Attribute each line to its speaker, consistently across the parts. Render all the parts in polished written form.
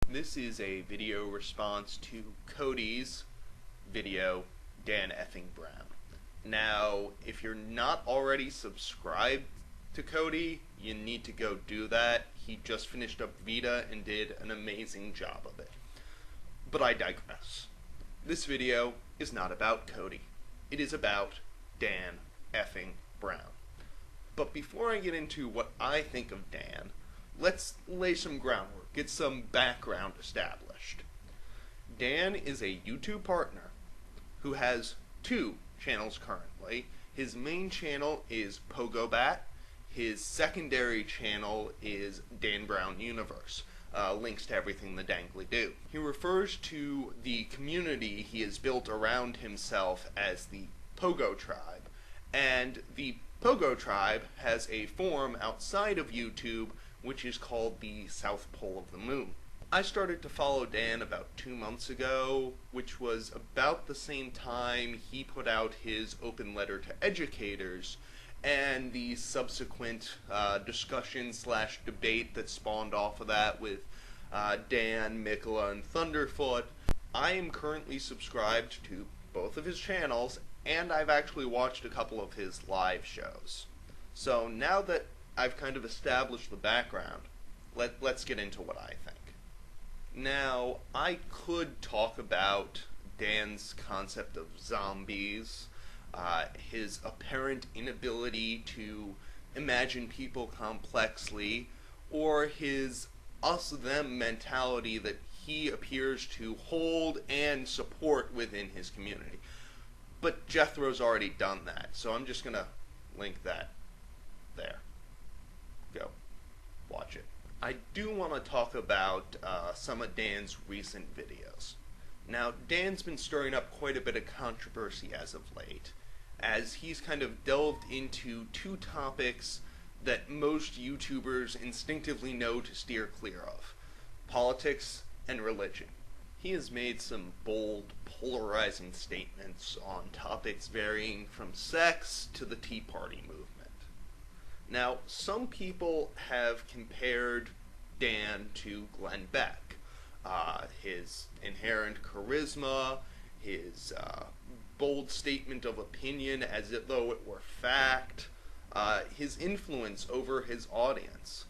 Speaker 1: This is a video response to Cody's video, Dan Effing Brown. Now, if you're not already subscribed to Cody, you need to go do that. He just finished up Vita and did an amazing job of it. But I digress. This video is not about Cody. It is about Dan Effing Brown. But before I get into what I think of Dan, let's lay some groundwork, get some background established. Dan is a YouTube partner who has two channels currently. His main channel is Pogo. His secondary channel is Dan Brown Universe. Links to everything the dangly do. He refers to the community he has built around himself as the Pogo tribe, and the Pogo tribe has a forum outside of YouTube which is called the South Pole of the Moon. I started to follow Dan about 2 months ago, which was about the same time he put out his open letter to educators, and the subsequent discussion/debate that spawned off of that with Dan, Mikola, and Thunderfoot. I am currently subscribed to both of his channels, and I've actually watched a couple of his live shows. So now that I've kind of established the background, let's get into what I think. Now, I could talk about Dan's concept of zombies, his apparent inability to imagine people complexly, or his us-them mentality that he appears to hold and support within his community. But Jethro's already done that, so I'm just going to link that there. Go. Watch it. I do want to talk about some of Dan's recent videos. Now, Dan's been stirring up quite a bit of controversy as of late, as he's kind of delved into two topics that most YouTubers instinctively know to steer clear of: politics and religion. He has made some bold, polarizing statements on topics varying from sex to the Tea Party movement. Now, some people have compared Dan to Glenn Beck. His inherent charisma, his bold statement of opinion as though it were fact, his influence over his audience.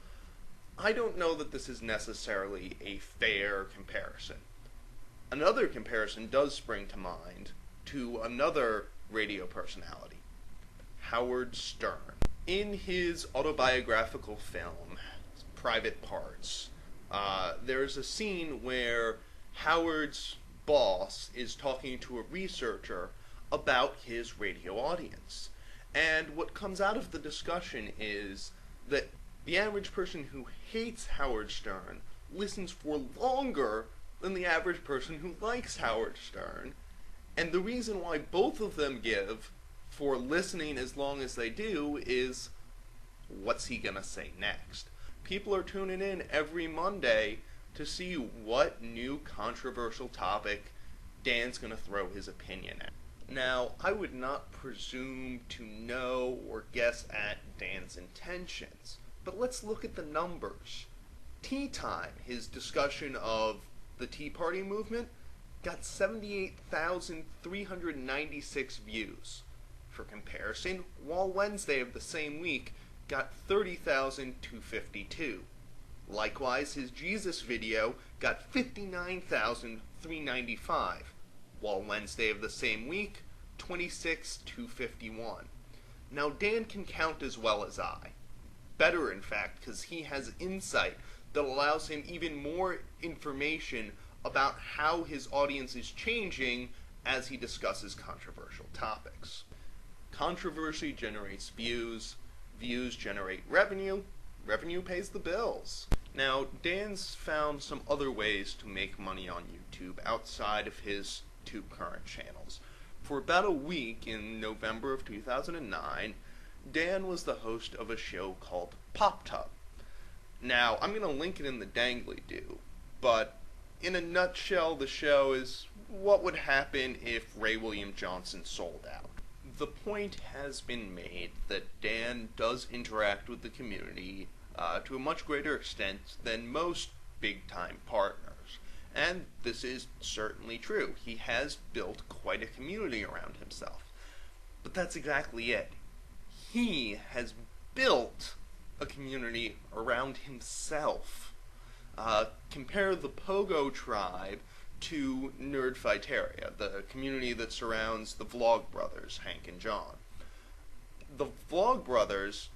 Speaker 1: I don't know that this is necessarily a fair comparison. Another comparison does spring to mind to another radio personality, Howard Stern. In his autobiographical film, Private Parts, there's a scene where Howard's boss is talking to a researcher about his radio audience. And what comes out of the discussion is that the average person who hates Howard Stern listens for longer than the average person who likes Howard Stern. And the reason why both of them give for listening as long as they do is, what's he gonna say next? People are tuning in every Monday to see what new controversial topic Dan's gonna throw his opinion at. Now, I would not presume to know or guess at Dan's intentions, but let's look at the numbers. Tea Time, his discussion of the Tea Party movement, got 78,396 views. For comparison, Wall Wednesday of the same week got 30,252. Likewise, his Jesus video got 59,395. Wall Wednesday of the same week, 26,251. Now, Dan can count as well as I. Better, in fact, because he has insight that allows him even more information about how his audience is changing as he discusses controversial topics. Controversy generates views, views generate revenue, revenue pays the bills. Now, Dan's found some other ways to make money on YouTube outside of his two current channels. For about a week in November of 2009, Dan was the host of a show called PopTub. Now, I'm going to link it in the dangly-do, but in a nutshell, the show is what would happen if Ray William Johnson sold out. The point has been made that Dan does interact with the community to a much greater extent than most big-time partners. this is certainly true. He has built quite a community around himself. But that's exactly it. He has built a community around himself. Compare the Pogo tribe to Nerdfighteria, the community that surrounds the Vlog Brothers, Hank and John. The Vlog Brothers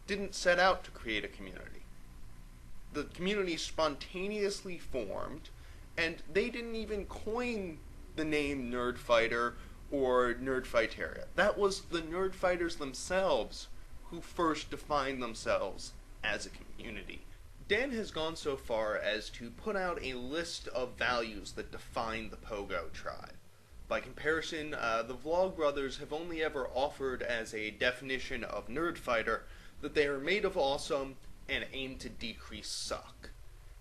Speaker 1: didn't set out to create a community. The community spontaneously formed, and they didn't even coin the name Nerdfighter or Nerdfighteria. That was the Nerdfighters themselves who first defined themselves as a community. Dan has gone so far as to put out a list of values that define the Pogo tribe. By comparison, the Vlog Brothers have only ever offered as a definition of Nerdfighter that they are made of awesome and aim to decrease suck.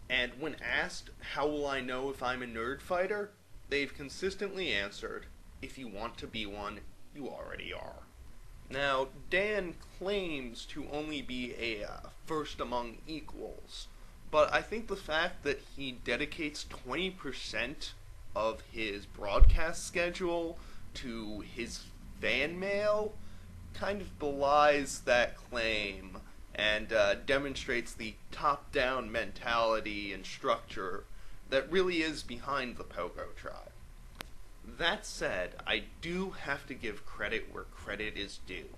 Speaker 1: And when asked, how will I know if I'm a Nerdfighter, they've consistently answered, if you want to be one, you already are. Now, Dan claims to only be a first among equals, but I think the fact that he dedicates 20% of his broadcast schedule to his fan mail kind of belies that claim and demonstrates the top-down mentality and structure that really is behind the Pogo tribe. That said, I do have to give credit where credit is due.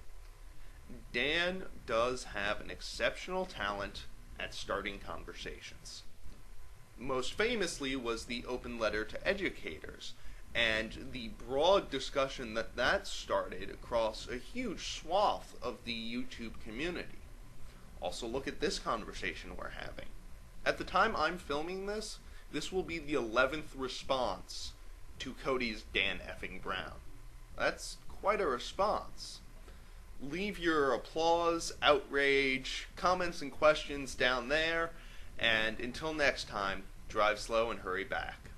Speaker 1: Dan does have an exceptional talent at starting conversations. Most famously was the open letter to educators, and the broad discussion that started across a huge swath of the YouTube community. Also, look at this conversation we're having. At the time I'm filming this, this will be the 11th response to Cody's Dan Effing Brown. That's quite a response. Leave your applause, outrage, comments and questions down there, and until next time, drive slow and hurry back.